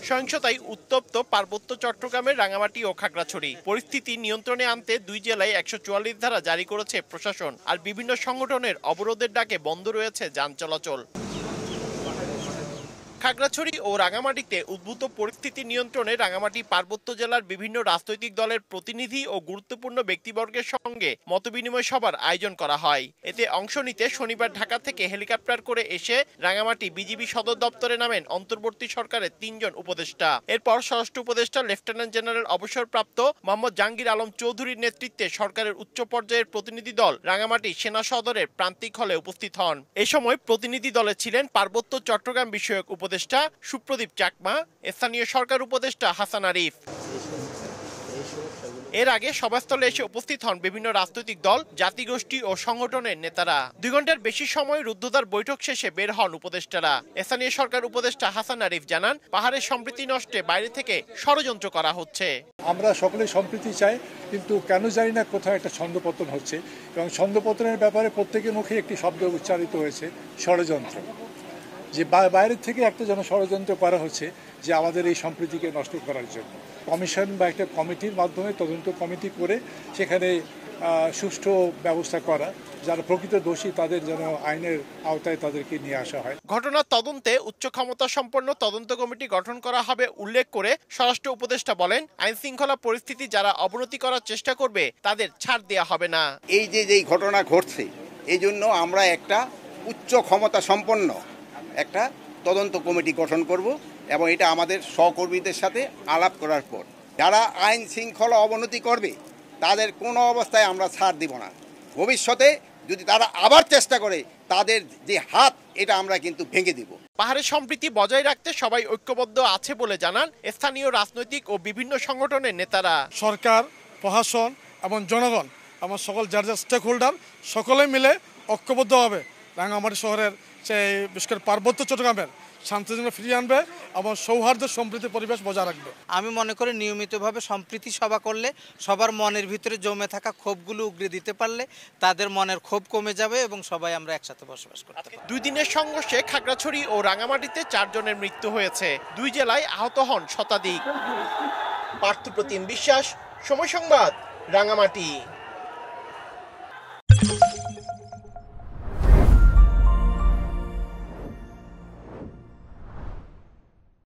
সহিংসতায় উত্তপ্ত পার্বত্য চট্টগ্রামের রাঙামাটি ও খাগড়াছড়ি। পরিস্থিতি নিয়ন্ত্রণে আনতে দুই জেলায় ১৪৪ ধারা জারি করেছে প্রশাসন। আর বিভিন্ন সংগঠনের অবরোধের ডাকে বন্ধ রয়েছে যান চলাচল। খাগড়াছড়ি ও রাঙামাটিতে উদ্ভূত পরিস্থিতি নিয়ন্ত্রণে রাঙামাটি পার্বত্য জেলার বিভিন্ন রাজনৈতিক দলের প্রতিনিধি ও গুরুত্বপূর্ণ ব্যক্তিবর্গের সঙ্গে মতবিনিময় সভার আয়োজন করা হয়। এতে অংশ নিতে শনিবার ঢাকা থেকে হেলিকপ্টার করে এসে রাঙামাটি বিজিবি সদর দপ্তরে নামেন অন্তর্বর্তী সরকারের ৩ জন উপদেষ্টা। এরপর স্বরাষ্ট্র উপদেষ্টা লেফটেন্যান্ট জেনারেল অবসরপ্রাপ্ত মোহাম্মদ জাহাঙ্গীর আলম চৌধুরীর নেতৃত্বে সরকারের উচ্চ পর্যায়ের প্রতিনিধি দল রাঙামাটি সেনা সদরের প্রান্তিক হলে উপস্থিত হন। এ সময় প্রতিনিধি দলে ছিলেন পার্বত্য চট্টগ্রাম বিষয়ক উপদেষ্টা সুপ্রদীপ চাকমা, স্থানীয় সরকার উপদেষ্টা হাসান আরিফ। এর আগে সভাস্থলে এসে উপস্থিত হন বিভিন্ন রাজনৈতিক দল, জাতিগোষ্ঠী ও সংগঠনের নেতারা। ২ ঘন্টার বেশি সময় রুদ্ধদ্বার বৈঠক শেষে বের হন উপদেষ্টারা। স্থানীয় সরকার উপদেষ্টা হাসান আরিফ জানান, পাহাড়ের সম্প্রীতি নষ্টে বাইরে থেকে ষড়যন্ত্র করা হচ্ছে। আমরা সকলে সম্প্রীতি চাই, কিন্তু কেন জানি না কোথাও একটা ছন্দপতন হচ্ছে, এবং ছন্দপতনের ব্যাপারে প্রত্যেকের মুখে একটি শব্দ উচ্চারিত হয়েছে, ষড়যন্ত্র। যে বাইরের থেকে একটা যেন ষড়যন্ত্র করা হচ্ছে যে আমাদের এই সম্প্রীতিকে নষ্ট করার জন্য। কমিশন বা একটা কমিটির মাধ্যমে তদন্ত কমিটি করে সেখানে সুষ্ঠু ব্যবস্থা করা, যারা প্রকৃত দোষী তাদের যেন আইনের আওতায় তাদেরকে নিয়ে আসা হয়। ঘটনার তদন্তে উচ্চ ক্ষমতা সম্পন্ন তদন্ত কমিটি গঠন করা হবে উল্লেখ করে স্বরাষ্ট্র উপদেষ্টা বলেন, আইন শৃঙ্খলা পরিস্থিতি যারা অবনতি করার চেষ্টা করবে তাদের ছাড় দেওয়া হবে না। এই যে ঘটনা ঘটছে, এই জন্য আমরা একটা উচ্চ ক্ষমতা সম্পন্ন একটা তদন্ত কমিটি গঠন করব, এবং এটা আমাদের সহকর্মীদের সাথে আলাপ করার পর যারা আইন শৃঙ্খলা অবনতি করবে তাদের কোনো অবস্থায় আমরা ছাড় দিব না। ভবিষ্যতে যদি তারা আবার চেষ্টা করে তাদের যে হাত, এটা আমরা কিন্তু ভেঙে দিব। পাহাড়ের সম্প্রীতি বজায় রাখতে সবাই ঐক্যবদ্ধ আছে বলে জানান স্থানীয় রাজনৈতিক ও বিভিন্ন সংগঠনের নেতারা। সরকার, প্রশাসন এবং জনগণ এবং সকল যার যার স্টেক হোল্ডার সকলে মিলে ঐক্যবদ্ধভাবে রাঙামাটি শহরের সেই বিশেষ করে পার্বত্য চট্টগ্রামের শান্তি ফিরিয়ে আনবে এবং সৌহার্দ্য সম্প্রীতি পরিবেশ বজায় রাখবে। আমি মনে করি নিয়মিতভাবে সম্প্রীতি সভা করলে সবার মনের ভিতরে জমে থাকা ক্ষোভগুলো উগরে দিতে পারলে তাদের মনের ক্ষোভ কমে যাবে এবং সবাই আমরা একসাথে বসবাস করতে পারব। 2 দিনের সংঘর্ষে খাগড়াছড়ি ও রাঙামাটিতে 4 জনের মৃত্যু হয়েছে। 2 জেলায় আহত হন শতাধিক। পার্থপ্রতিম বিশ্বাস, সময় সংবাদ, রাঙামাটি।